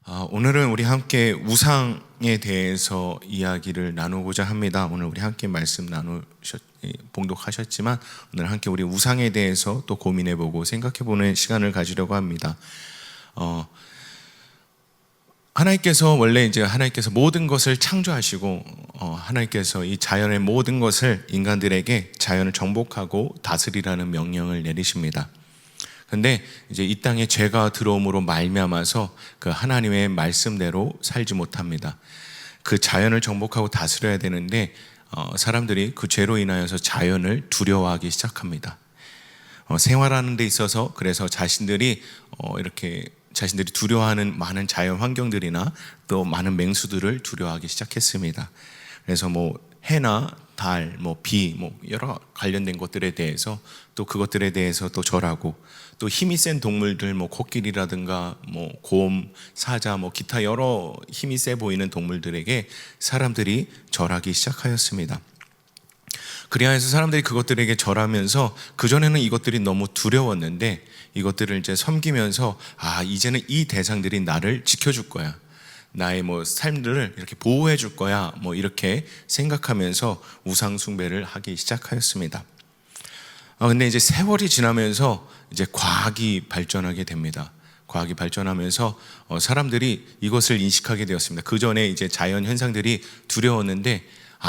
오늘은 우리 함께 우상에 대해서 이야기를 나누고자 합니다. 오늘 우리 함께 말씀 봉독하셨지만 오늘 함께 우리 우상에 대해서 또 고민해보고 생각해보는 시간을 가지려고 합니다. 하나님께서 모든 것을 창조하시고 하나님께서 이 자연의 모든 것을 인간들에게 자연을 정복하고 다스리라는 명령을 내리십니다. 근데 이제 이 땅에 죄가 들어옴으로 말미암아서 그 하나님의 말씀대로 살지 못합니다. 그 자연을 정복하고 다스려야 되는데 사람들이 그 죄로 인하여서 자연을 두려워하기 시작합니다. 생활하는 데 있어서 그래서 자신들이 두려워하는 많은 자연 환경들이나 또 많은 맹수들을 두려워하기 시작했습니다. 그래서 해나 달, 비, 여러 관련된 것들에 대해서 또 그것들에 대해서 또 절하고 또 힘이 센 동물들, 코끼리라든가 곰, 사자, 기타 여러 힘이 세 보이는 동물들에게 사람들이 절하기 시작하였습니다. 그래야 해서 사람들이 그것들에게 절하면서 그전에는 이것들이 너무 두려웠는데 이것들을 이제 섬기면서 이제는 이 대상들이 나를 지켜줄 거야. 나의 삶들을 이렇게 보호해 줄 거야. 이렇게 생각하면서 우상 숭배를 하기 시작하였습니다. 근데 이제 세월이 지나면서 이제 과학이 발전하게 됩니다. 과학이 발전하면서 사람들이 이것을 인식하게 되었습니다. 그 전에 이제 자연 현상들이 두려웠는데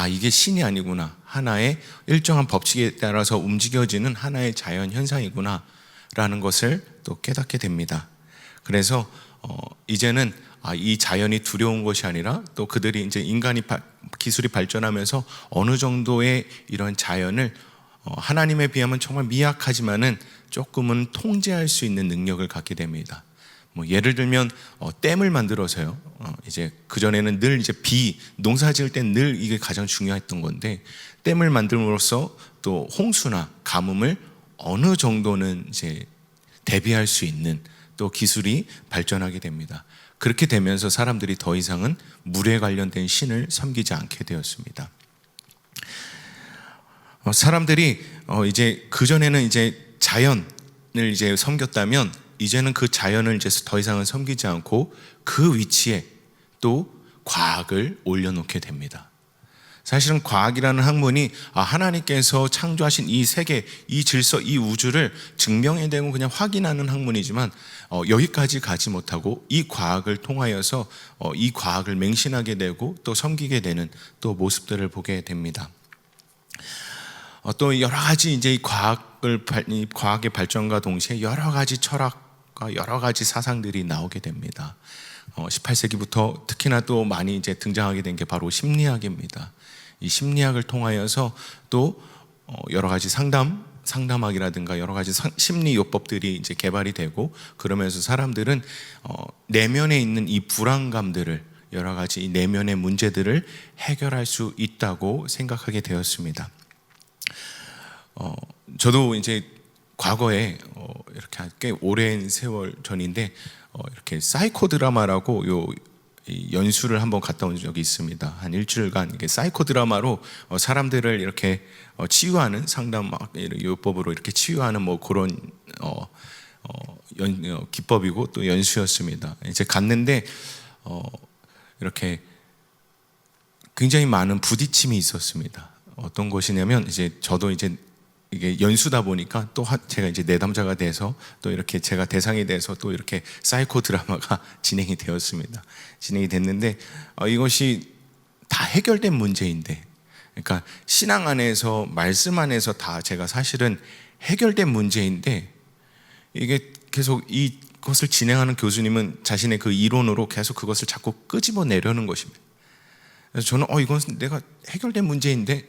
이게 신이 아니구나. 하나의 일정한 법칙에 따라서 움직여지는 하나의 자연 현상이구나 라는 것을 또 깨닫게 됩니다. 그래서 이제는 이 자연이 두려운 것이 아니라 또 그들이 이제 기술이 발전하면서 어느 정도의 이런 자연을 하나님에 비하면 정말 미약하지만은 조금은 통제할 수 있는 능력을 갖게 됩니다. 예를 들면 댐을 만들어서요. 이제 그 전에는 늘 이제 농사 지을 땐 늘 이게 가장 중요했던 건데 댐을 만들므로써 또 홍수나 가뭄을 어느 정도는 이제 대비할 수 있는 또 기술이 발전하게 됩니다. 그렇게 되면서 사람들이 더 이상은 물에 관련된 신을 섬기지 않게 되었습니다. 사람들이 이제 그 전에는 이제 자연을 이제 섬겼다면 이제는 그 자연을 이제 더 이상은 섬기지 않고 그 위치에 또 과학을 올려놓게 됩니다. 사실은 과학이라는 학문이 하나님께서 창조하신 이 세계, 이 질서, 이 우주를 증명해내고 그냥 확인하는 학문이지만 여기까지 가지 못하고 이 과학을 통하여서 이 과학을 맹신하게 되고 또 섬기게 되는 또 모습들을 보게 됩니다. 또 여러 가지 이제 이 과학의 발전과 동시에 여러 가지 철학과 여러 가지 사상들이 나오게 됩니다. 18세기부터 특히나 또 많이 이제 등장하게 된 게 바로 심리학입니다. 이 심리학을 통하여서 또 여러 가지 상담학이라든가 여러 가지 심리 요법들이 이제 개발이 되고 그러면서 사람들은 내면에 있는 이 불안감들을 여러 가지 이 내면의 문제들을 해결할 수 있다고 생각하게 되었습니다. 저도 이제 과거에 이렇게 꽤 오랜 세월 전인데 이렇게 사이코 드라마라고 연수를 한번 갔다 온 적이 있습니다. 한 일주일간 이게 사이코 드라마로 사람들을 이렇게 치유하는 상담 요법으로 이렇게 치유하는 그런 기법이고 또 연수였습니다. 이제 갔는데 이렇게 굉장히 많은 부딪힘이 있었습니다. 어떤 것이냐면 이제 저도 이제 이게 연수다 보니까 또 제가 이제 내담자가 돼서 또 이렇게 제가 대상이 돼서 또 이렇게 사이코 드라마가 진행이 되었습니다. 진행이 됐는데 이것이 다 해결된 문제인데, 그러니까 신앙 안에서 말씀 안에서 다 제가 사실은 해결된 문제인데 이게 계속 이것을 진행하는 교수님은 자신의 그 이론으로 계속 그것을 자꾸 끄집어내려는 것입니다. 그래서 저는 이건 내가 해결된 문제인데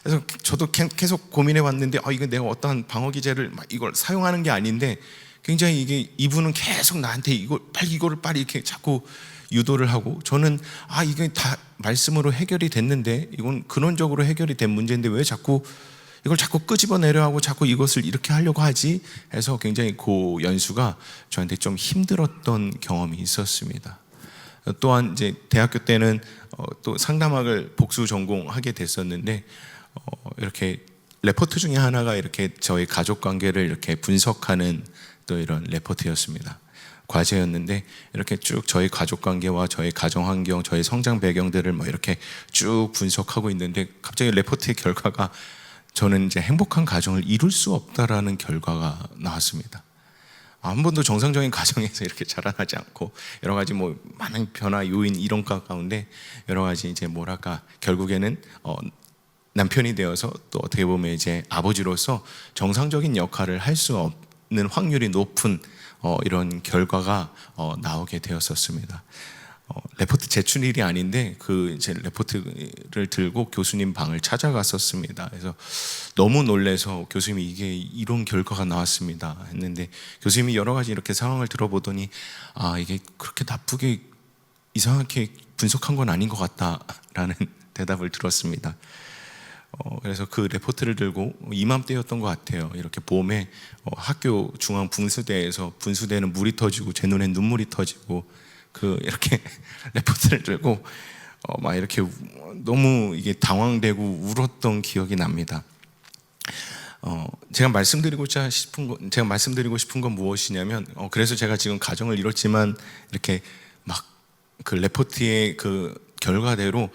그래서 저도 계속 고민해 왔는데 이거 내가 어떠한 방어 기제를 이걸 사용하는 게 아닌데 굉장히 이분은 계속 나한테 이거를 빨리 이렇게 자꾸 유도를 하고 저는 이게 다 말씀으로 해결이 됐는데 이건 근원적으로 해결이 된 문제인데 왜 자꾸 이걸 자꾸 끄집어내려 하고 자꾸 이것을 이렇게 하려고 하지 해서 굉장히 그 연수가 저한테 좀 힘들었던 경험이 있었습니다. 또한 이제 대학교 때는 또 상담학을 복수 전공하게 됐었는데 이렇게 레포트 중에 하나가 이렇게 저희 가족 관계를 이렇게 분석하는 또 이런 레포트였습니다. 과제였는데 이렇게 쭉 저희 가족 관계와 저희 가정 환경, 저희 성장 배경들을 뭐 이렇게 쭉 분석하고 있는데 갑자기 레포트의 결과가 저는 이제 행복한 가정을 이룰 수 없다라는 결과가 나왔습니다. 한 번도 정상적인 가정에서 이렇게 자라나지 않고 여러 가지 뭐 많은 변화 요인 이런 것 가운데 여러 가지 이제 뭐랄까 결국에는 남편이 되어서 또 어떻게 보면 이제 아버지로서 정상적인 역할을 할 수 없는 확률이 높은 이런 결과가 나오게 되었었습니다. 레포트 제출일이 아닌데 그 이제 레포트를 들고 교수님 방을 찾아갔었습니다. 그래서 너무 놀래서 교수님이 이게 이런 결과가 나왔습니다 했는데 교수님이 여러 가지 이렇게 상황을 들어보더니 이게 그렇게 나쁘게 이상하게 분석한 건 아닌 것 같다라는 대답을 들었습니다. 그래서 그 레포트를 들고 이맘때였던 것 같아요. 이렇게 봄에 학교 중앙 분수대에서 분수대는 물이 터지고 제 눈에 눈물이 터지고 이렇게 레포트를 들고 막 이렇게 너무 이게 당황되고 울었던 기억이 납니다. 제가 말씀드리고 싶은 건 무엇이냐면 그래서 제가 지금 가정을 이뤘지만 이렇게 막 그 레포트의 그 결과대로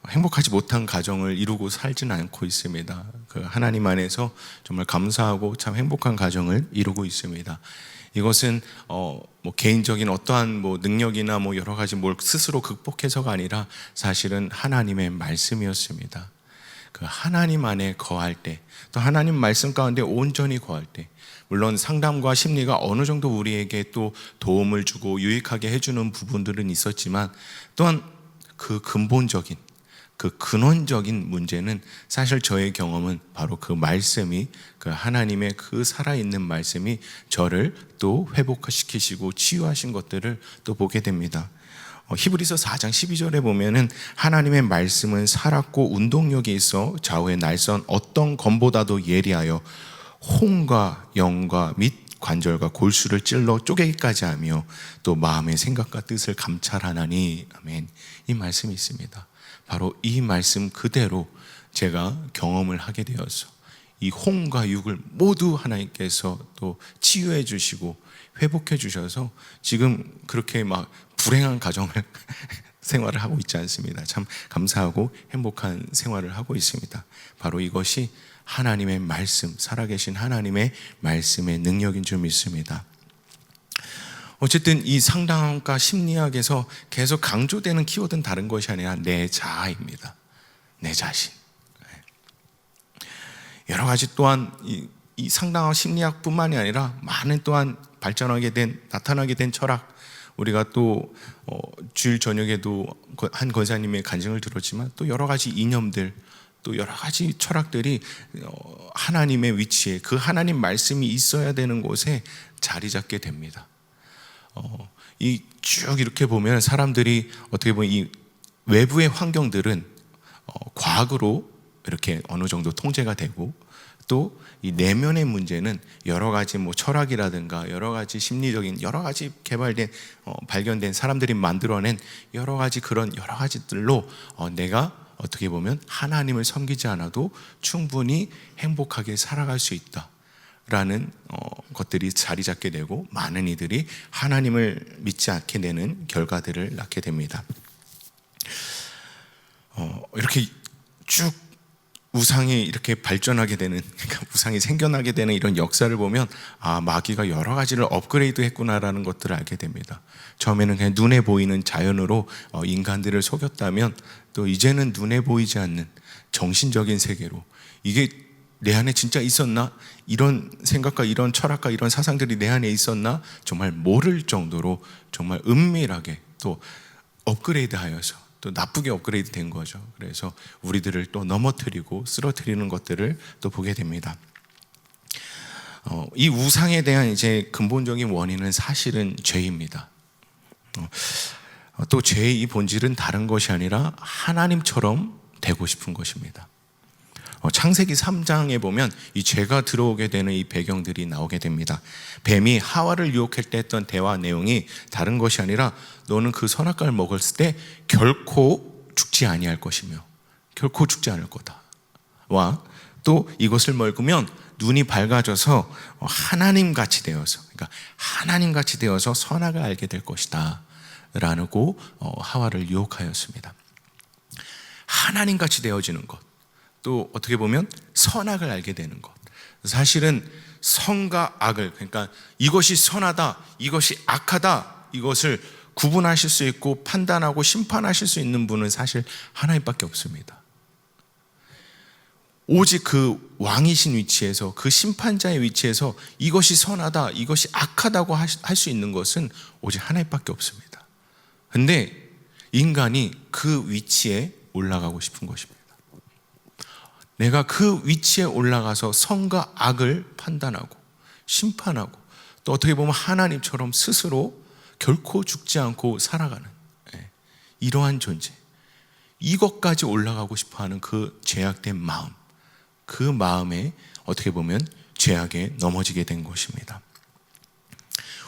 행복하지 못한 가정을 이루고 살지는 않고 있습니다. 그 하나님 안에서 정말 감사하고 참 행복한 가정을 이루고 있습니다. 이것은 뭐 개인적인 어떠한 뭐 능력이나 뭐 여러 가지 뭘 스스로 극복해서가 아니라 사실은 하나님의 말씀이었습니다. 그 하나님 안에 거할 때, 또 하나님 말씀 가운데 온전히 거할 때, 물론 상담과 심리가 어느 정도 우리에게 또 도움을 주고 유익하게 해주는 부분들은 있었지만 또한 그 근본적인 그 근원적인 문제는 사실 저의 경험은 바로 그 말씀이 그 하나님의 그 살아있는 말씀이 저를 또 회복시키시고 치유하신 것들을 또 보게 됩니다. 히브리서 4장 12절에 보면은 하나님의 말씀은 살았고 운동력이 있어 좌우의 날선 어떤 검보다도 예리하여 혼과 영과 및 관절과 골수를 찔러 쪼개기까지 하며 또 마음의 생각과 뜻을 감찰하나니. 아멘. 이 말씀이 있습니다. 바로 이 말씀 그대로 제가 경험을 하게 되어서 이 혼과 육을 모두 하나님께서 또 치유해 주시고 회복해 주셔서 지금 그렇게 막 불행한 가정을 생활을 하고 있지 않습니다. 참 감사하고 행복한 생활을 하고 있습니다. 바로 이것이 하나님의 말씀, 살아계신 하나님의 말씀의 능력인 줄 믿습니다. 어쨌든 이 상담과 심리학에서 계속 강조되는 키워드는 다른 것이 아니라 내 자아입니다. 내 자신. 여러 가지 또한 이 상담과 심리학뿐만이 아니라 많은 또한 나타나게 된 철학, 우리가 또 주일 저녁에도 한 권사님의 간증을 들었지만 또 여러 가지 이념들, 또 여러 가지 철학들이 하나님의 위치에 그 하나님 말씀이 있어야 되는 곳에 자리 잡게 됩니다. 이 쭉 이렇게 보면 사람들이 어떻게 보면 이 외부의 환경들은 과학으로 이렇게 어느 정도 통제가 되고 또 이 내면의 문제는 여러 가지 뭐 철학이라든가 여러 가지 심리적인 여러 가지 발견된 사람들이 만들어낸 여러 가지 그런 여러 가지들로 내가 어떻게 보면 하나님을 섬기지 않아도 충분히 행복하게 살아갈 수 있다 라는 것들이 자리 잡게 되고 많은 이들이 하나님을 믿지 않게 되는 결과들을 낳게 됩니다. 이렇게 쭉 우상이 이렇게 발전하게 되는, 그러니까 우상이 생겨나게 되는 이런 역사를 보면 마귀가 여러 가지를 업그레이드 했구나라는 것들을 알게 됩니다. 처음에는 그냥 눈에 보이는 자연으로 인간들을 속였다면 또 이제는 눈에 보이지 않는 정신적인 세계로 이게 내 안에 진짜 있었나? 이런 생각과 이런 철학과 이런 사상들이 내 안에 있었나? 정말 모를 정도로 정말 은밀하게 또 업그레이드 하여서 또 나쁘게 업그레이드 된 거죠. 그래서 우리들을 또 넘어뜨리고 쓰러뜨리는 것들을 또 보게 됩니다. 이 우상에 대한 이제 근본적인 원인은 사실은 죄입니다. 또 죄의 이 본질은 다른 것이 아니라 하나님처럼 되고 싶은 것입니다. 창세기 3장에 보면 이 죄가 들어오게 되는 이 배경들이 나오게 됩니다. 뱀이 하와를 유혹할 때 했던 대화 내용이 다른 것이 아니라 너는 그 선악과를 먹었을 때 결코 죽지 아니할 것이며 결코 죽지 않을 거다. 와 또 이것을 먹으면 눈이 밝아져서 하나님같이 되어서, 그러니까 하나님같이 되어서 선악을 알게 될 것이다 라고 하와를 유혹하였습니다. 하나님같이 되어지는 것, 또 어떻게 보면 선악을 알게 되는 것. 사실은 선과 악을, 그러니까 이것이 선하다, 이것이 악하다, 이것을 구분하실 수 있고 판단하고 심판하실 수 있는 분은 사실 하나님밖에 없습니다. 오직 그 왕이신 위치에서, 그 심판자의 위치에서 이것이 선하다, 이것이 악하다고 할 수 있는 것은 오직 하나님밖에 없습니다. 근데 인간이 그 위치에 올라가고 싶은 것입니다. 내가 그 위치에 올라가서 선과 악을 판단하고 심판하고, 또 어떻게 보면 하나님처럼 스스로 결코 죽지 않고 살아가는 이러한 존재, 이것까지 올라가고 싶어하는 그 죄악된 마음, 그 마음에 어떻게 보면 죄악에 넘어지게 된 것입니다.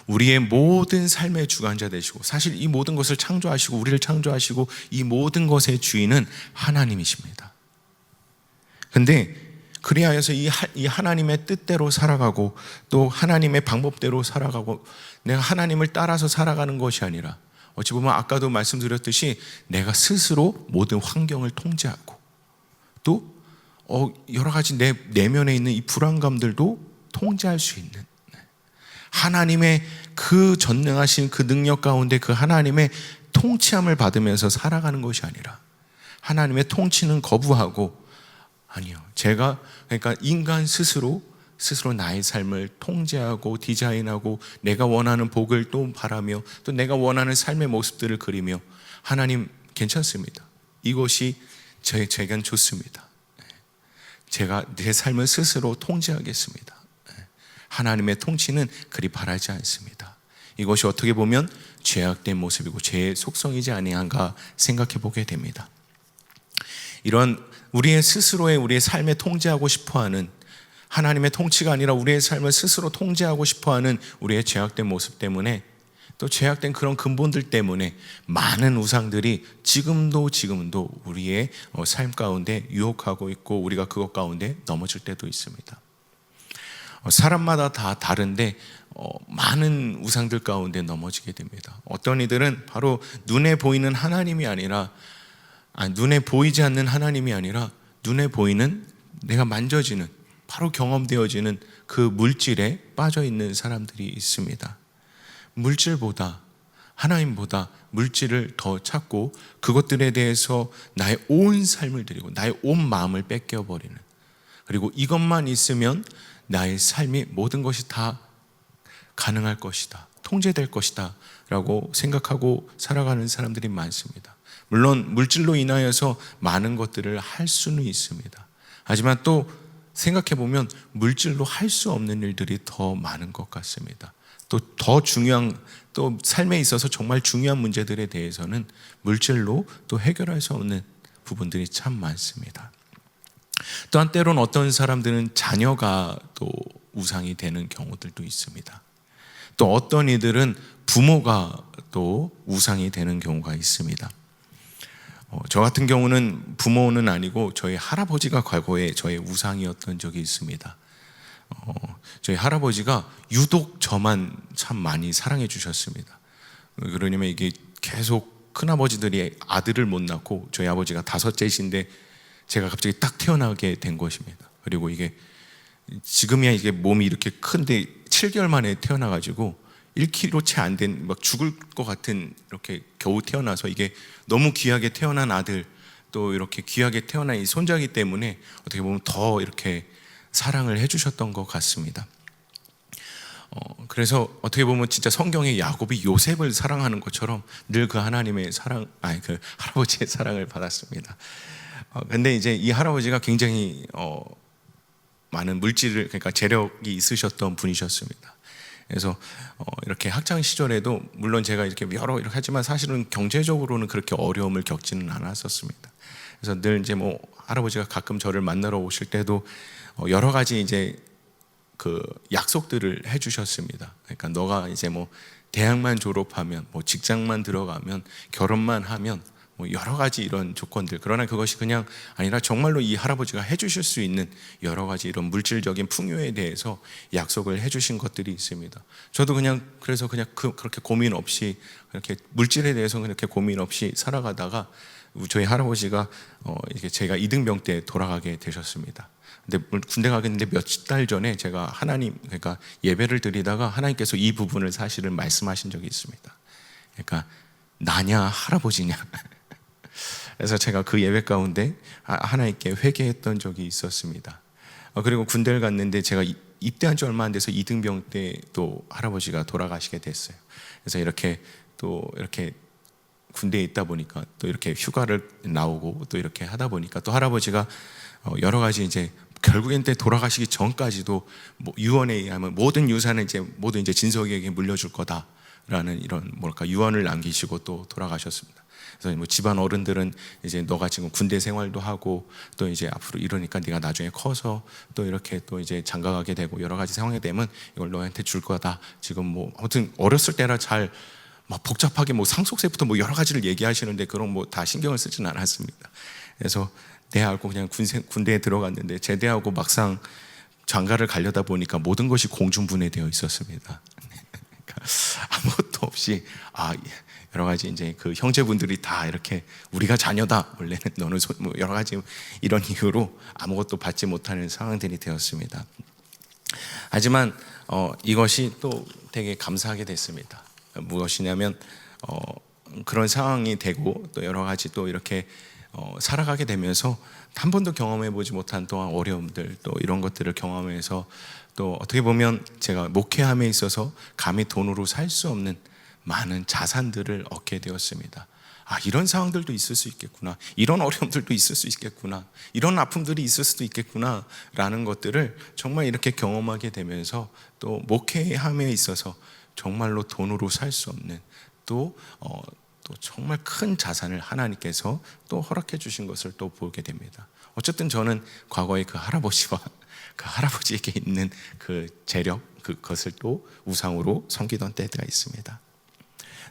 우리의 모든 삶의 주관자 되시고, 사실 이 모든 것을 창조하시고 우리를 창조하시고 이 모든 것의 주인은 하나님이십니다. 근데 그리하여서 이 하나님의 뜻대로 살아가고, 또 하나님의 방법대로 살아가고, 내가 하나님을 따라서 살아가는 것이 아니라, 어찌 보면 아까도 말씀드렸듯이 내가 스스로 모든 환경을 통제하고, 또 여러 가지 내 내면에 있는 이 불안감들도 통제할 수 있는, 하나님의 그 전능하신 그 능력 가운데 그 하나님의 통치함을 받으면서 살아가는 것이 아니라, 하나님의 통치는 거부하고, 아니요, 제가, 그러니까 인간 스스로 나의 삶을 통제하고 디자인하고 내가 원하는 복을 또 바라며, 또 내가 원하는 삶의 모습들을 그리며, 하나님 괜찮습니다, 이것이 제겐 좋습니다, 제가 내 삶을 스스로 통제하겠습니다, 하나님의 통치는 그리 바라지 않습니다. 이것이 어떻게 보면 죄악된 모습이고 죄의 속성이지 아니한가 생각해 보게 됩니다. 이런 우리의 삶에 통제하고 싶어하는, 하나님의 통치가 아니라 우리의 삶을 스스로 통제하고 싶어하는 우리의 죄악된 모습 때문에, 또 죄악된 그런 근본들 때문에 많은 우상들이 지금도 우리의 삶 가운데 유혹하고 있고, 우리가 그것 가운데 넘어질 때도 있습니다. 사람마다 다 다른데 많은 우상들 가운데 넘어지게 됩니다. 어떤 이들은 바로 눈에 보이는 하나님이 아니라, 눈에 보이지 않는 하나님이 아니라 눈에 보이는, 내가 만져지는, 바로 경험되어지는 그 물질에 빠져 있는 사람들이 있습니다. 물질보다, 하나님보다 물질을 더 찾고 그것들에 대해서 나의 온 삶을 드리고 나의 온 마음을 뺏겨버리는, 그리고 이것만 있으면 나의 삶이 모든 것이 다 가능할 것이다, 통제될 것이다 라고 생각하고 살아가는 사람들이 많습니다. 물론 물질로 인하여서 많은 것들을 할 수는 있습니다. 하지만 또 생각해보면 물질로 할 수 없는 일들이 더 많은 것 같습니다. 또 더 중요한, 또 삶에 있어서 정말 중요한 문제들에 대해서는 물질로 또 해결할 수 없는 부분들이 참 많습니다. 또한 때로는 어떤 사람들은 자녀가 또 우상이 되는 경우들도 있습니다. 또 어떤 이들은 부모가 또 우상이 되는 경우가 있습니다. 저 같은 경우는 부모는 아니고 저희 할아버지가 과거에 저의 우상이었던 적이 있습니다. 저희 할아버지가 유독 저만 참 많이 사랑해 주셨습니다. 그러냐면 이게 계속 큰아버지들이 아들을 못 낳고, 저희 아버지가 다섯째이신데 제가 갑자기 딱 태어나게 된 것입니다. 그리고 이게 지금이야 이게 몸이 이렇게 큰데 7개월 만에 태어나가지고 1kg 채 안 된, 막 죽을 것 같은, 이렇게 겨우 태어나서, 이게 너무 귀하게 태어난 아들, 또 이렇게 귀하게 태어난 이 손자이기 때문에 어떻게 보면 더 이렇게 사랑을 해주셨던 것 같습니다. 그래서 어떻게 보면 진짜 성경에 야곱이 요셉을 사랑하는 것처럼 늘 그 하나님의 그 할아버지의 사랑을 받았습니다. 근데 이제 이 할아버지가 굉장히 많은 물질을, 그러니까 재력이 있으셨던 분이셨습니다. 그래서 이렇게 학창 시절에도 물론 제가 이렇게 이렇게 하지만 사실은 경제적으로는 그렇게 어려움을 겪지는 않았었습니다. 그래서 늘 이제 뭐 할아버지가 가끔 저를 만나러 오실 때도 여러 가지 이제 그 약속들을 해주셨습니다. 그러니까 너가 이제 뭐 대학만 졸업하면, 뭐 직장만 들어가면, 결혼만 하면 뭐 여러 가지 이런 조건들, 그러나 그것이 그냥 아니라 정말로 이 할아버지가 해주실 수 있는 여러 가지 이런 물질적인 풍요에 대해서 약속을 해주신 것들이 있습니다. 저도 그냥 그래서 그냥 그렇게 고민 없이, 그렇게 물질에 대해서 그렇게 고민 없이 살아가다가 저희 할아버지가 이게 제가 이등병 때 돌아가게 되셨습니다. 근데 군대 가겠는데 몇 달 전에 제가 그러니까 예배를 드리다가 하나님께서 이 부분을 사실은 말씀하신 적이 있습니다. 그러니까 나냐 할아버지냐. 그래서 제가 그 예배 가운데 하나님께 회개했던 적이 있었습니다. 그리고 군대를 갔는데 제가 입대한 지 얼마 안 돼서 이등병 때 또 할아버지가 돌아가시게 됐어요. 그래서 이렇게 군대에 있다 보니까 또 이렇게 휴가를 나오고 또 이렇게 하다 보니까 또 할아버지가 여러 가지 이제 결국엔 때 돌아가시기 전까지도 유언에 의하면 모든 유산은 모두 진석이에게 물려줄 거다라는 이런 유언을 남기시고 또 돌아가셨습니다. 그래서 뭐 집안 어른들은 이제 너가 지금 군대 생활도 하고 또 이제 앞으로 이러니까 네가 나중에 커서 또 이렇게 또 이제 장가가게 되고 여러 가지 상황이 되면 이걸 너한테 줄 거다. 지금 뭐 아무튼 어렸을 때라 잘 막 복잡하게 뭐 상속세부터 뭐 여러 가지를 얘기하시는데 그런 뭐 다 신경을 쓰진 않았습니다. 그래서 알고 그냥 군대에 들어갔는데 제대하고 막상 장가를 가려다 보니까 모든 것이 공중분해되어 있었습니다. 그러니까 아무것도 없이 여러 가지 이제 그 형제분들이 다 이렇게 우리가 자녀다, 원래는 너는 뭐 여러 가지 이런 이유로 아무것도 받지 못하는 상황들이 되었습니다. 하지만 이것이 또 되게 감사하게 됐습니다. 무엇이냐면 그런 상황이 되고 또 여러 가지 또 이렇게 살아가게 되면서 한 번도 경험해 보지 못한 또한 어려움들, 또 이런 것들을 경험해서 또 어떻게 보면 제가 목회함에 있어서 감히 돈으로 살 수 없는 많은 자산들을 얻게 되었습니다. 이런 상황들도 있을 수 있겠구나, 이런 어려움들도 있을 수 있겠구나, 이런 아픔들이 있을 수도 있겠구나 라는 것들을 정말 이렇게 경험하게 되면서 또 목회함에 있어서 정말로 돈으로 살 수 없는 또 정말 큰 자산을 하나님께서 또 허락해 주신 것을 또 보게 됩니다. 어쨌든 저는 과거에 그 할아버지와 그 할아버지에게 있는 그 재력, 그것을 또 우상으로 섬기던 때가 있습니다.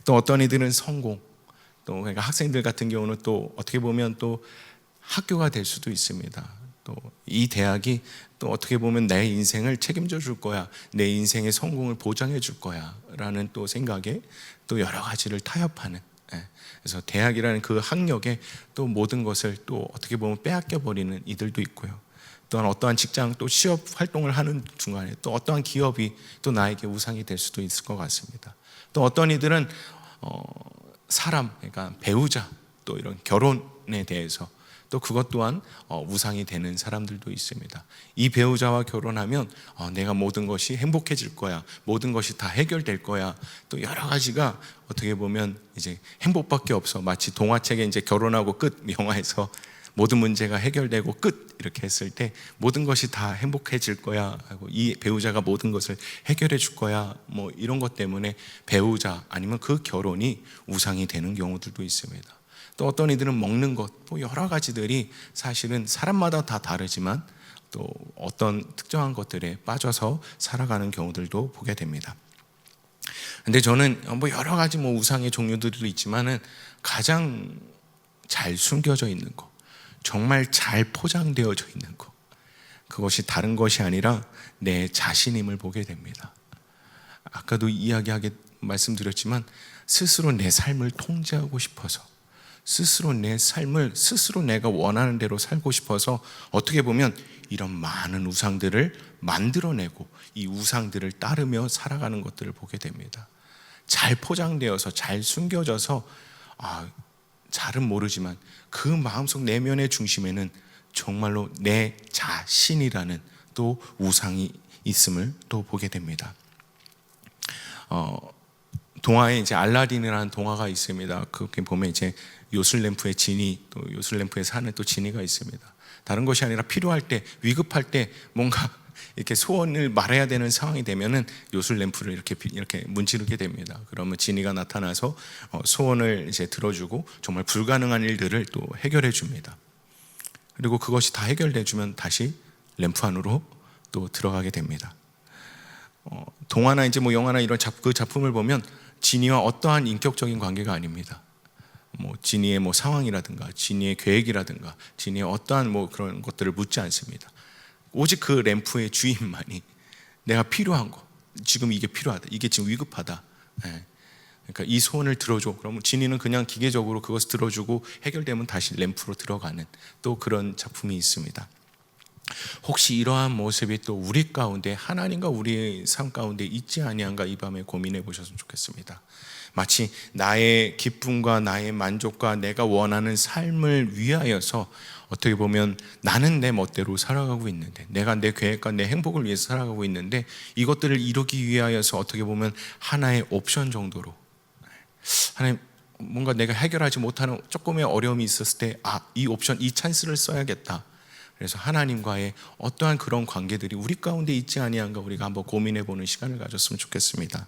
또 어떤 이들은 성공, 또 그러니까 학생들 같은 경우는 또 어떻게 보면 또 학교가 될 수도 있습니다. 또 이 대학이 또 어떻게 보면 내 인생을 책임져 줄 거야, 내 인생의 성공을 보장해 줄 거야 라는 또 생각에 또 여러 가지를 타협하는, 그래서 대학이라는 그 학력에 또 모든 것을 또 어떻게 보면 빼앗겨 버리는 이들도 있고요. 또한 어떠한 직장 또 취업 활동을 하는 중간에 또 어떠한 기업이 또 나에게 우상이 될 수도 있을 것 같습니다. 또 어떤 이들은 사람, 그러니까 배우자, 또 이런 결혼에 대해서 또 그것 또한 우상이 되는 사람들도 있습니다. 이 배우자와 결혼하면 내가 모든 것이 행복해질 거야, 모든 것이 다 해결될 거야, 또 여러 가지가 어떻게 보면 이제 행복밖에 없어. 마치 동화책에 이제 결혼하고 끝 영화에서 모든 문제가 해결되고 끝 이렇게 했을 때 모든 것이 다 행복해질 거야 하고 이 배우자가 모든 것을 해결해 줄 거야, 뭐 이런 것 때문에 배우자 아니면 그 결혼이 우상이 되는 경우들도 있습니다. 또 어떤 이들은 먹는 것, 뭐 여러 가지들이 사실은 사람마다 다 다르지만 또 어떤 특정한 것들에 빠져서 살아가는 경우들도 보게 됩니다. 근데 저는 뭐 여러 가지 뭐 우상의 종류들도 있지만은 가장 잘 숨겨져 있는 것, 정말 잘 포장되어져 있는 것, 그것이 다른 것이 아니라 내 자신임을 보게 됩니다. 아까도 말씀드렸지만 스스로 내 삶을 통제하고 싶어서, 스스로 내 삶을 스스로 내가 원하는 대로 살고 싶어서 어떻게 보면 이런 많은 우상들을 만들어내고 이 우상들을 따르며 살아가는 것들을 보게 됩니다. 잘 포장되어서 잘 숨겨져서 잘은 모르지만 그 마음속 내면의 중심에는 정말로 내 자신이라는 또 우상이 있음을 또 보게 됩니다. 동화에 이제 알라딘이라는 동화가 있습니다. 거기 보면 이제 요술램프의 지니, 또 요술램프에 사는 또 지니가 있습니다. 다른 것이 아니라 필요할 때, 위급할 때 뭔가 이렇게 소원을 말해야 되는 상황이 되면은 요술램프를 이렇게 문지르게 됩니다. 그러면 지니가 나타나서 소원을 이제 들어주고 정말 불가능한 일들을 또 해결해 줍니다. 그리고 그것이 다 해결돼 주면 다시 램프 안으로 또 들어가게 됩니다. 동화나 이제 뭐 영화나 이런 그 작품을 보면 지니와 어떠한 인격적인 관계가 아닙니다. 뭐 지니의 뭐 상황이라든가 지니의 계획이라든가 지니의 어떠한 뭐 그런 것들을 묻지 않습니다. 오직 그 램프의 주인만이 내가 필요한 거, 지금 이게 필요하다, 이게 지금 위급하다, 그러니까 이 소원을 들어줘. 그러면 지니는 그냥 기계적으로 그것을 들어주고 해결되면 다시 램프로 들어가는 또 그런 작품이 있습니다. 혹시 이러한 모습이 또 우리 가운데, 하나님과 우리의 삶 가운데 있지 아니한가 이 밤에 고민해 보셨으면 좋겠습니다. 마치 나의 기쁨과 나의 만족과 내가 원하는 삶을 위하여서 어떻게 보면 나는 내 멋대로 살아가고 있는데, 내가 내 계획과 내 행복을 위해서 살아가고 있는데, 이것들을 이루기 위하여서 어떻게 보면 하나의 옵션 정도로, 하나님 뭔가 내가 해결하지 못하는 조금의 어려움이 있었을 때, 이 옵션, 이 찬스를 써야겠다. 그래서 하나님과의 어떠한 그런 관계들이 우리 가운데 있지 아니한가 우리가 한번 고민해 보는 시간을 가졌으면 좋겠습니다.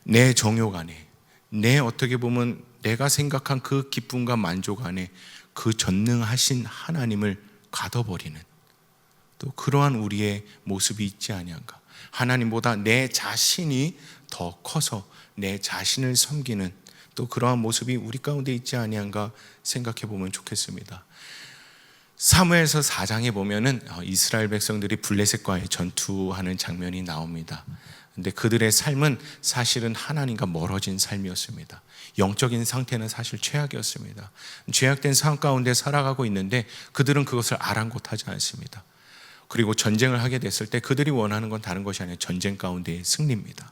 내 정욕 안에, 내 어떻게 보면 내가 생각한 그 기쁨과 만족 안에 그 전능하신 하나님을 가둬버리는 또 그러한 우리의 모습이 있지 아니한가. 하나님보다 내 자신이 더 커서 내 자신을 섬기는 또 그러한 모습이 우리 가운데 있지 아니한가 생각해 보면 좋겠습니다. 사무엘서 4장에 보면은 이스라엘 백성들이 블레셋과의 전투하는 장면이 나옵니다. 근데 그들의 삶은 사실은 하나님과 멀어진 삶이었습니다. 영적인 상태는 사실 최악이었습니다. 죄악된 상황 가운데 살아가고 있는데 그들은 그것을 아랑곳하지 않습니다. 그리고 전쟁을 하게 됐을 때 그들이 원하는 건 다른 것이 아니라 전쟁 가운데의 승리입니다.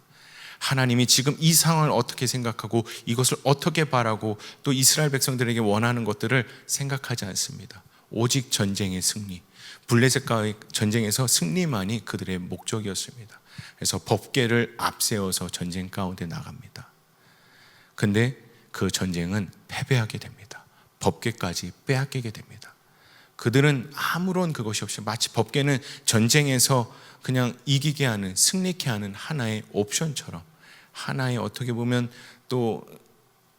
하나님이 지금 이 상황을 어떻게 생각하고 이것을 어떻게 바라고 또 이스라엘 백성들에게 원하는 것들을 생각하지 않습니다. 오직 전쟁의 승리, 블레셋과의 전쟁에서 승리만이 그들의 목적이었습니다. 그래서 법궤를 앞세워서 전쟁 가운데 나갑니다. 근데 그 전쟁은 패배하게 됩니다. 법궤까지 빼앗기게 됩니다. 그들은 아무런 그것이 없이 마치 법궤는 전쟁에서 그냥 이기게 하는, 승리케 하는 하나의 옵션처럼, 하나의 어떻게 보면 또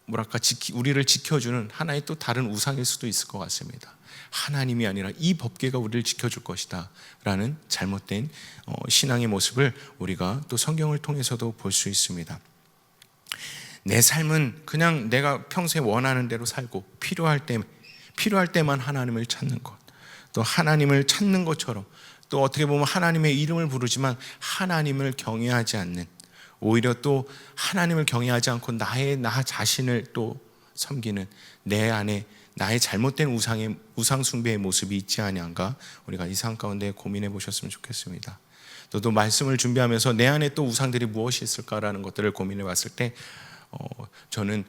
뭐랄까 우리를 지켜주는 하나의 또 다른 우상일 수도 있을 것 같습니다. 하나님이 아니라 이 법궤가 우리를 지켜줄 것이다 라는 잘못된 신앙의 모습을 우리가 또 성경을 통해서도 볼 수 있습니다. 내 삶은 그냥 내가 평소에 원하는 대로 살고 필요할 때만 하나님을 찾는 것, 또 하나님을 찾는 것처럼 또 어떻게 보면 하나님의 이름을 부르지만 하나님을 경외하지 않는, 오히려 또 하나님을 경외하지 않고 나 자신을 또 섬기는, 내 안에 나의 잘못된 우상 숭배의 모습이 있지 아니한가 우리가 이 상황 가운데 고민해 보셨으면 좋겠습니다. 또 말씀을 준비하면서 내 안에 또 우상들이 무엇이 있을까라는 것들을 고민해 봤을 때 저는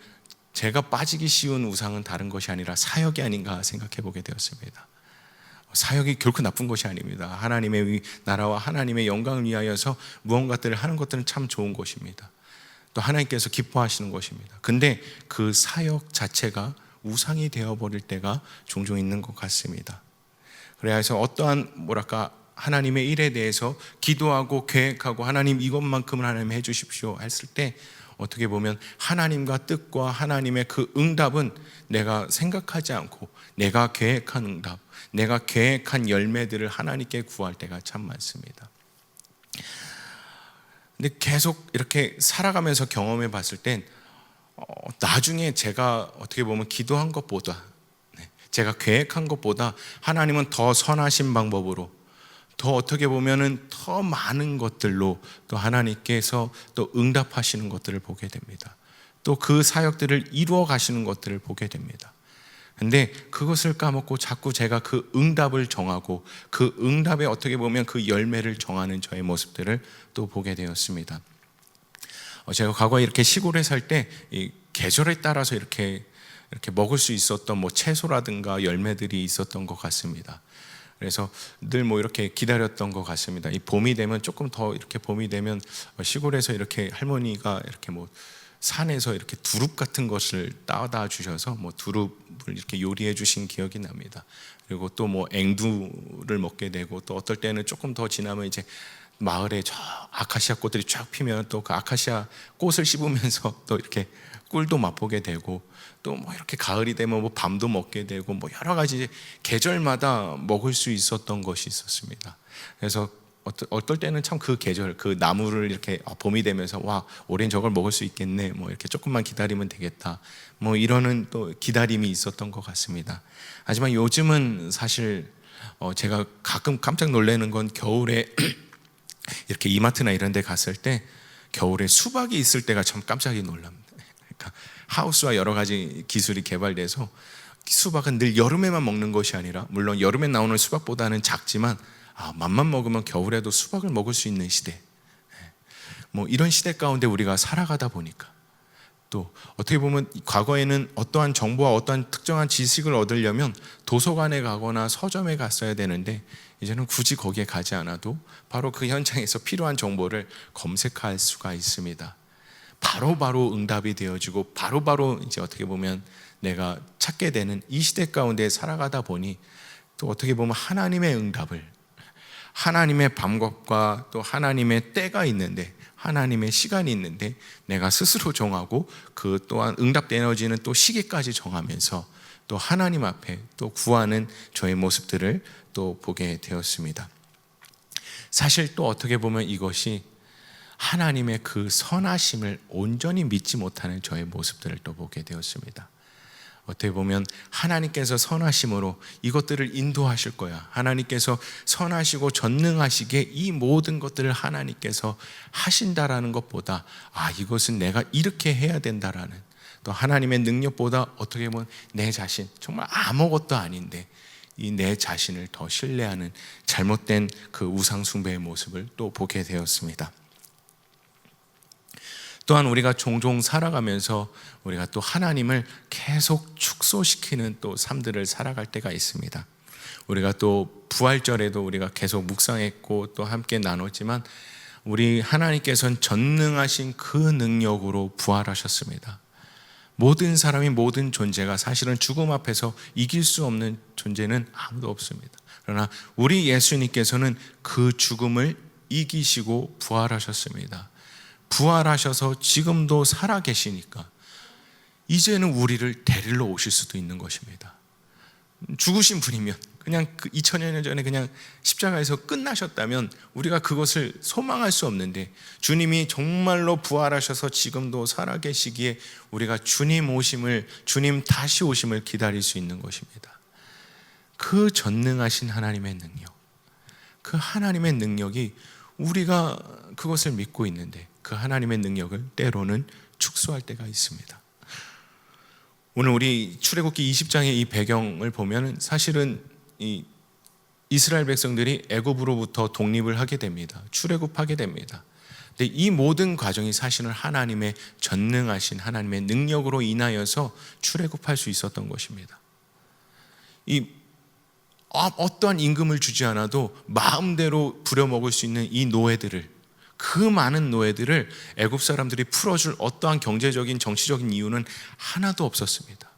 제가 빠지기 쉬운 우상은 다른 것이 아니라 사역이 아닌가 생각해 보게 되었습니다. 사역이 결코 나쁜 것이 아닙니다. 하나님의 나라와 하나님의 영광을 위하여서 무언가들을 하는 것들은 참 좋은 것입니다. 또 하나님께서 기뻐하시는 것입니다. 근데 그 사역 자체가 우상이 되어버릴 때가 종종 있는 것 같습니다. 그래서 어떠한 하나님의 일에 대해서 기도하고 계획하고 하나님 이것만큼은 하나님 해주십시오 했을 때 어떻게 보면 하나님과 뜻과 하나님의 그 응답은 내가 생각하지 않고 내가 계획한 응답, 내가 계획한 열매들을 하나님께 구할 때가 참 많습니다. 근데 계속 이렇게 살아가면서 경험해 봤을 땐 나중에 제가 어떻게 보면 기도한 것보다, 제가 계획한 것보다 하나님은 더 선하신 방법으로, 더 어떻게 보면은 더 많은 것들로 또 하나님께서 또 응답하시는 것들을 보게 됩니다. 또 그 사역들을 이루어 가시는 것들을 보게 됩니다. 근데 그것을 까먹고 자꾸 제가 그 응답을 정하고 그 응답에 어떻게 보면 그 열매를 정하는 저의 모습들을 또 보게 되었습니다. 제가 과거에 이렇게 시골에 살 때 이 계절에 따라서 이렇게 먹을 수 있었던 뭐 채소라든가 열매들이 있었던 것 같습니다. 그래서 늘 이렇게 기다렸던 것 같습니다. 이 봄이 되면 조금 더 이렇게 봄이 되면 시골에서 이렇게 할머니가 이렇게 산에서 이렇게 두릅 같은 것을 따다 주셔서 두릅을 이렇게 요리해 주신 기억이 납니다. 그리고 또 앵두를 먹게 되고, 또 어떨 때는 조금 더 지나면 이제 마을에 저 아카시아 꽃들이 쫙 피면 또 그 아카시아 꽃을 씹으면서 또 이렇게 꿀도 맛보게 되고, 또 이렇게 가을이 되면 밤도 먹게 되고 여러 가지 계절마다 먹을 수 있었던 것이 있었습니다. 그래서 어떨 때는 참 그 계절, 그 나무를 이렇게 봄이 되면서 와, 올해는 저걸 먹을 수 있겠네, 뭐 이렇게 조금만 기다리면 되겠다, 뭐 이러는 또 기다림이 있었던 것 같습니다. 하지만 요즘은 사실 제가 가끔 깜짝 놀라는 건 겨울에 이렇게 이마트나 이런 데 갔을 때 겨울에 수박이 있을 때가 참 깜짝이 놀랍니다. 그러니까 하우스와 여러 가지 기술이 개발돼서 수박은 늘 여름에만 먹는 것이 아니라, 물론 여름에 나오는 수박보다는 작지만 맘만 먹으면 겨울에도 수박을 먹을 수 있는 시대, 뭐 이런 시대 가운데 우리가 살아가다 보니까, 또 어떻게 보면 과거에는 어떠한 정보와 어떠한 특정한 지식을 얻으려면 도서관에 가거나 서점에 갔어야 되는데, 이제는 굳이 거기에 가지 않아도 바로 그 현장에서 필요한 정보를 검색할 수가 있습니다. 바로바로 응답이 되어지고 바로바로 이제 어떻게 보면 내가 찾게 되는 이 시대 가운데 살아가다 보니, 또 어떻게 보면 하나님의 응답을, 하나님의 방법과 또 하나님의 때가 있는데, 하나님의 시간이 있는데 내가 스스로 정하고 그 또한 응답되어지는 또 시기까지 정하면서 또 하나님 앞에 또 구하는 저의 모습들을 또 보게 되었습니다. 사실 또 어떻게 보면 이것이 하나님의 그 선하심을 온전히 믿지 못하는 저의 모습들을 또 보게 되었습니다. 어떻게 보면 하나님께서 선하심으로 이것들을 인도하실 거야, 하나님께서 선하시고 전능하시기에 이 모든 것들을 하나님께서 하신다라는 것보다 이것은 내가 이렇게 해야 된다라는, 또 하나님의 능력보다 어떻게 보면 내 자신, 정말 아무것도 아닌데 이 내 자신을 더 신뢰하는 잘못된 그 우상 숭배의 모습을 또 보게 되었습니다. 또한 우리가 종종 살아가면서 우리가 또 하나님을 계속 축소시키는 또 삶들을 살아갈 때가 있습니다. 우리가 또 부활절에도 우리가 계속 묵상했고 또 함께 나눴지만, 우리 하나님께서는 전능하신 그 능력으로 부활하셨습니다. 모든 사람이, 모든 존재가 사실은 죽음 앞에서 이길 수 없는 존재는 아무도 없습니다. 그러나 우리 예수님께서는 그 죽음을 이기시고 부활하셨습니다. 부활하셔서 지금도 살아계시니까 이제는 우리를 데리러 오실 수도 있는 것입니다. 죽으신 분이면, 그냥 그 2000여 년 전에 그냥 십자가에서 끝나셨다면 우리가 그것을 소망할 수 없는데, 주님이 정말로 부활하셔서 지금도 살아계시기에 우리가 주님 오심을, 주님 다시 오심을 기다릴 수 있는 것입니다. 그 전능하신 하나님의 능력, 그 하나님의 능력이 우리가 그것을 믿고 있는데 그 하나님의 능력을 때로는 축소할 때가 있습니다. 오늘 우리 출애굽기 20장의 이 배경을 보면 사실은 이 이스라엘 백성들이 애굽으로부터 독립을 하게 됩니다. 출애굽하게 됩니다. 근데 이 모든 과정이 사실은 하나님의 전능하신 하나님의 능력으로 인하여서 출애굽할 수 있었던 것입니다. 이 어떠한 임금을 주지 않아도 마음대로 부려먹을 수 있는 이 노예들을, 그 많은 노예들을 애굽 사람들이 풀어줄 어떠한 경제적인, 정치적인 이유는 하나도 없었습니다.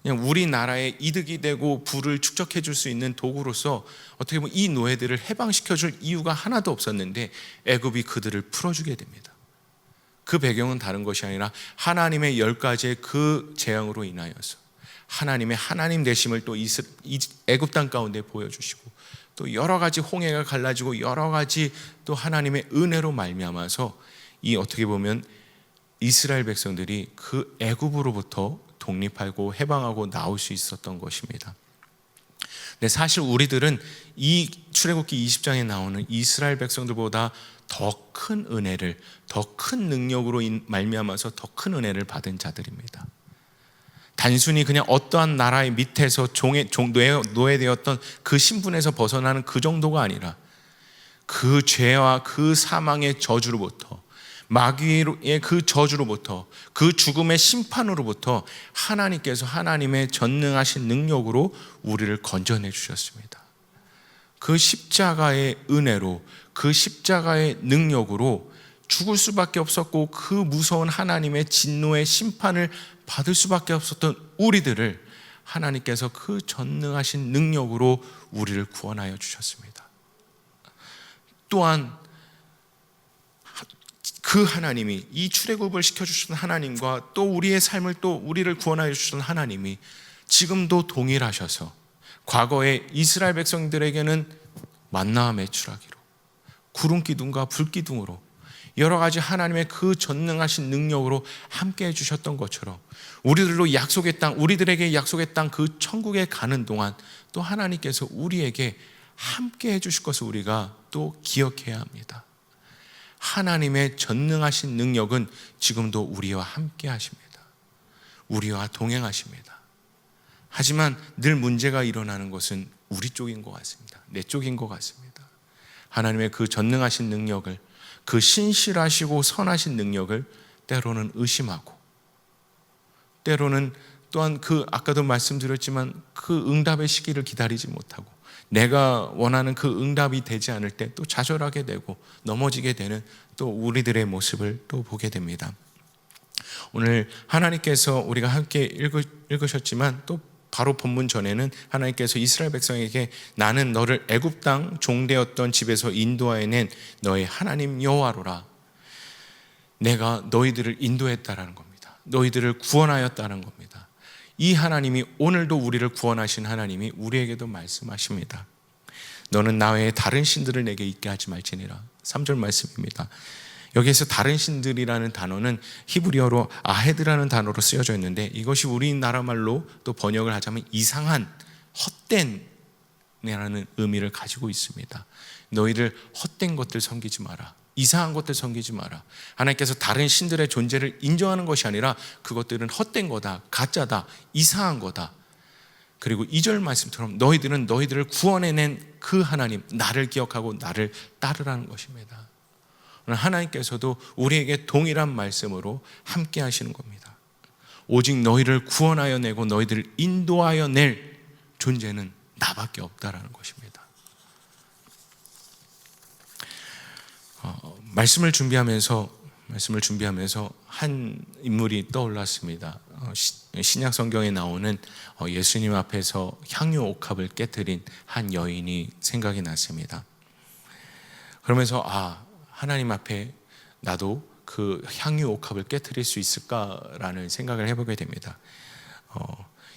그냥 우리나라에 이득이 되고 부를 축적해 줄 수 있는 도구로서 어떻게 보면 이 노예들을 해방시켜 줄 이유가 하나도 없었는데 애굽이 그들을 풀어주게 됩니다. 그 배경은 다른 것이 아니라 하나님의 10가지의 그 재앙으로 인하여서 하나님의 하나님 되심을 또 애굽 땅 가운데 보여주시고, 또 여러 가지 홍해가 갈라지고 여러 가지 또 하나님의 은혜로 말미암아서 이 어떻게 보면 이스라엘 백성들이 그 애굽으로부터 독립하고 해방하고 나올 수 있었던 것입니다. 근데 사실 우리들은 이 출애굽기 20장에 나오는 이스라엘 백성들보다 더 큰 은혜를, 더 큰 능력으로 말미암아서 더 큰 은혜를 받은 자들입니다. 단순히 그냥 어떠한 나라의 밑에서 노예되었던 그 신분에서 벗어나는 그 정도가 아니라 그 죄와 그 사망의 저주로부터, 마귀의 그 저주로부터, 그 죽음의 심판으로부터 하나님께서 하나님의 전능하신 능력으로 우리를 건져내 주셨습니다. 그 십자가의 은혜로, 그 십자가의 능력으로 죽을 수밖에 없었고 그 무서운 하나님의 진노의 심판을 받을 수밖에 없었던 우리들을 하나님께서 그 전능하신 능력으로 우리를 구원하여 주셨습니다. 또한 그 하나님이, 이 출애굽을 시켜주셨던 하나님과 또 우리의 삶을, 또 우리를 구원하여 주셨던 하나님이 지금도 동일하셔서 과거에 이스라엘 백성들에게는 만나와 메추라기로, 구름 기둥과 불 기둥으로 여러 가지 하나님의 그 전능하신 능력으로 함께 해주셨던 것처럼 우리들로 약속의 땅, 우리들에게 약속의 땅 그 천국에 가는 동안 또 하나님께서 우리에게 함께 해주실 것을 우리가 또 기억해야 합니다. 하나님의 전능하신 능력은 지금도 우리와 함께 하십니다. 우리와 동행하십니다. 하지만 늘 문제가 일어나는 것은 우리 쪽인 것 같습니다. 내 쪽인 것 같습니다. 하나님의 그 전능하신 능력을, 그 신실하시고 선하신 능력을 때로는 의심하고, 때로는 또한 그 아까도 말씀드렸지만 그 응답의 시기를 기다리지 못하고 내가 원하는 그 응답이 되지 않을 때 또 좌절하게 되고 넘어지게 되는 또 우리들의 모습을 또 보게 됩니다. 오늘 하나님께서 우리가 함께 읽으셨지만 또 바로 본문 전에는 하나님께서 이스라엘 백성에게 나는 너를 애굽 땅 종되었던 집에서 인도하여 낸 너의 하나님 여호와로라. 내가 너희들을 인도했다라는 겁니다. 너희들을 구원하였다는 겁니다. 이 하나님이 오늘도 우리를 구원하신 하나님이 우리에게도 말씀하십니다. 너는 나 외에 다른 신들을 내게 있게 하지 말지니라. 3절 말씀입니다. 여기에서 다른 신들이라는 단어는 히브리어로 아헤드라는 단어로 쓰여져 있는데 이것이 우리나라 말로 또 번역을 하자면 이상한, 헛된 이라는 의미를 가지고 있습니다. 너희들 헛된 것들 섬기지 마라. 이상한 것들 섬기지 마라. 하나님께서 다른 신들의 존재를 인정하는 것이 아니라 그것들은 헛된 거다, 가짜다, 이상한 거다. 그리고 2절 말씀처럼 너희들은 너희들을 구원해낸 그 하나님, 나를 기억하고 나를 따르라는 것입니다. 하나님께서도 우리에게 동일한 말씀으로 함께 하시는 겁니다. 오직 너희를 구원하여 내고 너희들을 인도하여 낼 존재는 나밖에 없다라는 것입니다. 말씀을 준비하면서 한 인물이 떠올랐습니다. 신약 성경에 나오는 예수님 앞에서 향유 옥합을 깨뜨린 한 여인이 생각이 났습니다. 그러면서 하나님 앞에 나도 그 향유 옥합을 깨뜨릴 수 있을까라는 생각을 해보게 됩니다.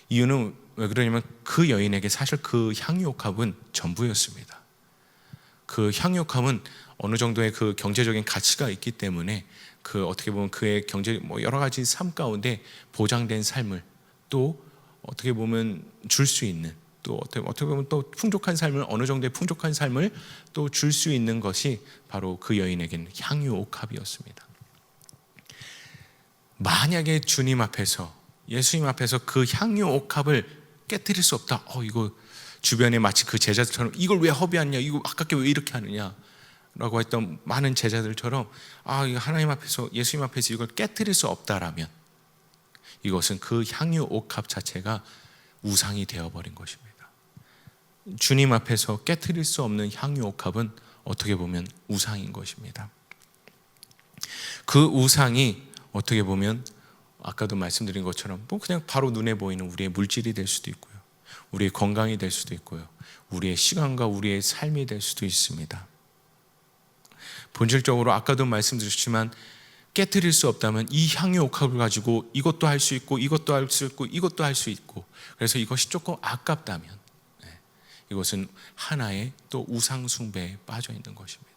이유는 왜 그러냐면 그 여인에게 사실 그 향유 옥합은 전부였습니다. 그 향유 옥합은 어느 정도의 그 경제적인 가치가 있기 때문에 그 어떻게 보면 그의 경제 여러 가지 삶 가운데 보장된 삶을 또 어떻게 보면 줄 수 있는, 또 어떻게 보면 또 풍족한 삶을, 어느 정도의 풍족한 삶을 또 줄 수 있는 것이 바로 그 여인에게는 향유 옥합이었습니다. 만약에 주님 앞에서, 예수님 앞에서 그 향유 옥합을 깨뜨릴 수 없다. 이거 주변에 마치 그 제자들처럼 이걸 왜 허비하냐, 이거 아깝게 왜 이렇게 하느냐 라고 했던 많은 제자들처럼 하나님 앞에서, 예수님 앞에서 이걸 깨뜨릴 수 없다라면 이것은 그 향유 옥합 자체가 우상이 되어버린 것입니다. 주님 앞에서 깨트릴 수 없는 향유 옥합은 어떻게 보면 우상인 것입니다. 그 우상이 어떻게 보면 아까도 말씀드린 것처럼 그냥 바로 눈에 보이는 우리의 물질이 될 수도 있고요, 우리의 건강이 될 수도 있고요, 우리의 시간과 우리의 삶이 될 수도 있습니다. 본질적으로 아까도 말씀드렸지만 깨트릴 수 없다면 이 향유 옥합을 가지고 이것도 할 수 있고 이것도 할 수 있고 이것도 할 수 있고, 그래서 이것이 조금 아깝다면 이것은 하나의 또 우상 숭배에 빠져 있는 것입니다.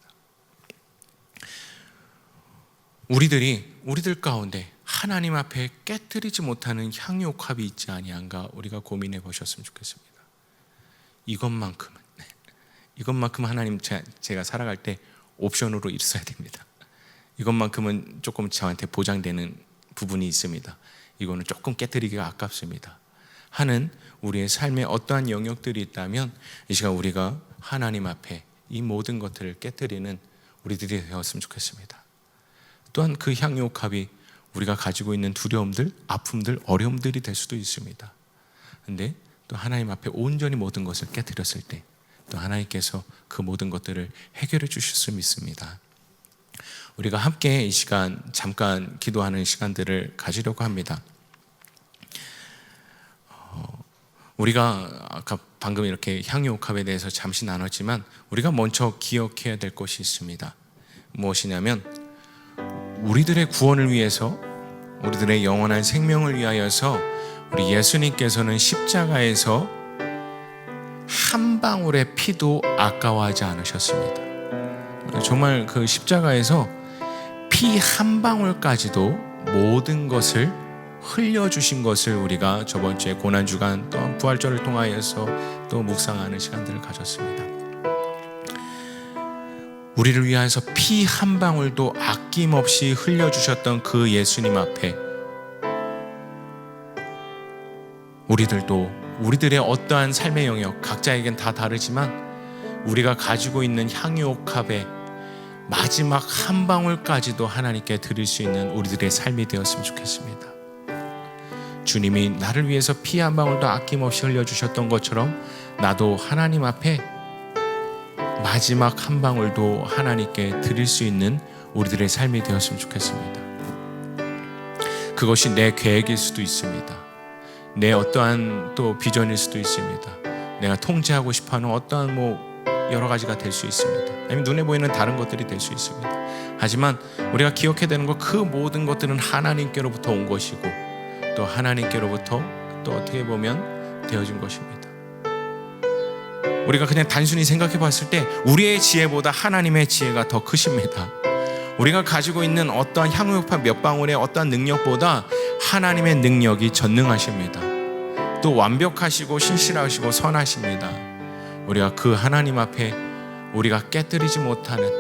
우리들 가운데 하나님 앞에 깨트리지 못하는 향유 옥합이 있지 아니한가 우리가 고민해 보셨으면 좋겠습니다. 이것만큼은 하나님, 제가 살아갈 때 옵션으로 있어야 됩니다. 이것만큼은 조금 저한테 보장되는 부분이 있습니다. 이거는 조금 깨트리기가 아깝습니다 하는 우리의 삶에 어떠한 영역들이 있다면 이 시간 우리가 하나님 앞에 이 모든 것들을 깨트리는 우리들이 되었으면 좋겠습니다. 또한 그 향유 옥합이 우리가 가지고 있는 두려움들, 아픔들, 어려움들이 될 수도 있습니다. 그런데 또 하나님 앞에 온전히 모든 것을 깨트렸을 때 또 하나님께서 그 모든 것들을 해결해 주실 수 있습니다. 우리가 함께 이 시간 잠깐 기도하는 시간들을 가지려고 합니다. 우리가 아까 방금 이렇게 향유 옥합에 대해서 잠시 나눴지만 우리가 먼저 기억해야 될 것이 있습니다. 무엇이냐면 우리들의 구원을 위해서, 우리들의 영원한 생명을 위하여서 우리 예수님께서는 십자가에서 한 방울의 피도 아까워하지 않으셨습니다. 정말 그 십자가에서 피 한 방울까지도 모든 것을 흘려주신 것을 우리가 저번 주에 고난주간 또한 부활절을 통하여서 또 묵상하는 시간들을 가졌습니다. 우리를 위하여서 피 한 방울도 아낌없이 흘려주셨던 그 예수님 앞에 우리들도 우리들의 어떠한 삶의 영역 각자에겐 다 다르지만 우리가 가지고 있는 향유옥합의 마지막 한 방울까지도 하나님께 드릴 수 있는 우리들의 삶이 되었으면 좋겠습니다. 주님이 나를 위해서 피 한 방울도 아낌없이 흘려주셨던 것처럼 나도 하나님 앞에 마지막 한 방울도 하나님께 드릴 수 있는 우리들의 삶이 되었으면 좋겠습니다. 그것이 내 계획일 수도 있습니다. 내 어떠한 또 비전일 수도 있습니다. 내가 통제하고 싶어하는 어떠한 여러 가지가 될 수 있습니다. 아니면 눈에 보이는 다른 것들이 될 수 있습니다. 하지만 우리가 기억해야 되는 것, 그 모든 것들은 하나님께로부터 온 것이고 또 하나님께로부터 또 어떻게 보면 되어진 것입니다. 우리가 그냥 단순히 생각해 봤을 때 우리의 지혜보다 하나님의 지혜가 더 크십니다. 우리가 가지고 있는 어떠한 향유옥합 몇 방울의 어떠한 능력보다 하나님의 능력이 전능하십니다. 또 완벽하시고 신실하시고 선하십니다. 우리가 그 하나님 앞에 우리가 깨뜨리지 못하는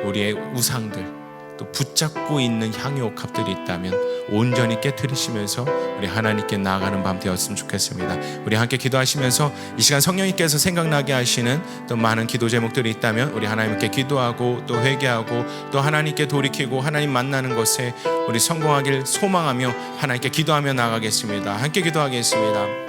우리의 우상들 또 붙잡고 있는 향유옥합들이 있다면 온전히 깨뜨리시면서 우리 하나님께 나아가는 밤 되었으면 좋겠습니다. 우리 함께 기도하시면서 이 시간 성령님께서 생각나게 하시는 또 많은 기도 제목들이 있다면 우리 하나님께 기도하고 또 회개하고 또 하나님께 돌이키고 하나님 만나는 것에 우리 성공하길 소망하며 하나님께 기도하며 나아가겠습니다. 함께 기도하겠습니다.